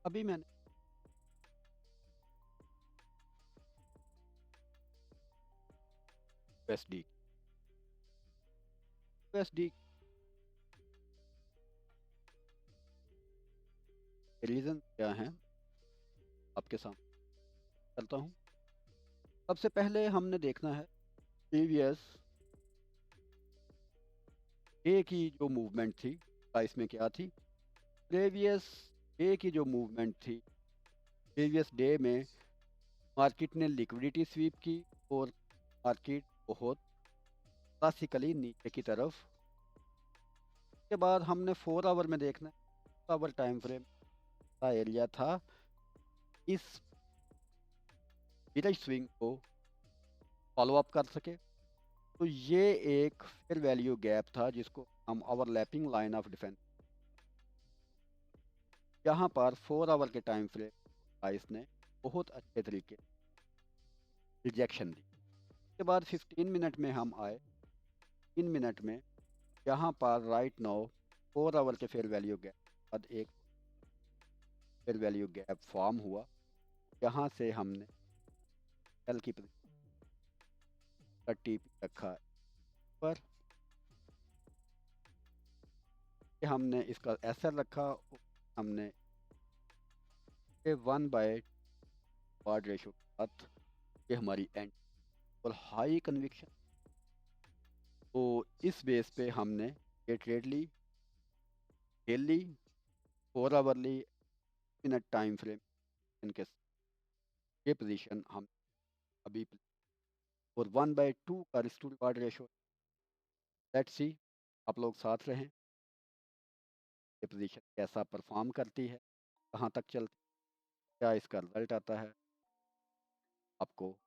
अभी मैंने USD USD के रीज़न क्या हैं आपके सामने चलता हूँ। सबसे पहले हमने देखना है प्रीवियस डे की जो मूवमेंट थी, प्राइस में क्या थी। प्रीवियस डे की जो मूवमेंट थी, प्रीवियस डे में मार्केट ने लिक्विडिटी स्वीप की और मार्केट बहुत क्लासिकली नीचे की तरफ। उसके बाद हमने 4 आवर में देखना है, 4 आवर टाइम फ्रेम का एरिया था इस बीरिश स्विंग को फॉलो अप कर सके। तो ये एक फेयर वैल्यू गैप था जिसको हम ओवरलैपिंग लाइन ऑफ डिफेंस, यहाँ पर 4 आवर के टाइम फ्रेम प्राइस ने बहुत अच्छे तरीके रिजेक्शन दी। उसके बाद 15 मिनट में हम आए, 3 मिनट में यहाँ पर राइट नाउ 4 आवर के फेयर वैल्यू गैप बाद एक फेयर वैल्यू गैप फॉर्म हुआ। यहाँ से हमने सेल की टीपी रखा पर हमने इसका एसएल रखा। हमने 1/वार्ड रेशो के साथ ये हमारी एंड और हाई कन्विक्शन। तो इस बेस पे हमने ये ट्रेड ली, daily 4 hourly minute time frame इनके ये पोजीशन हम अभी और 1/2 का risk to reward ratio. Let's see, आप लोग साथ रहें, ये पोजीशन कैसा परफॉर्म करती है, कहाँ तक चलती है, क्या इसका रिजल्ट आता है, आपको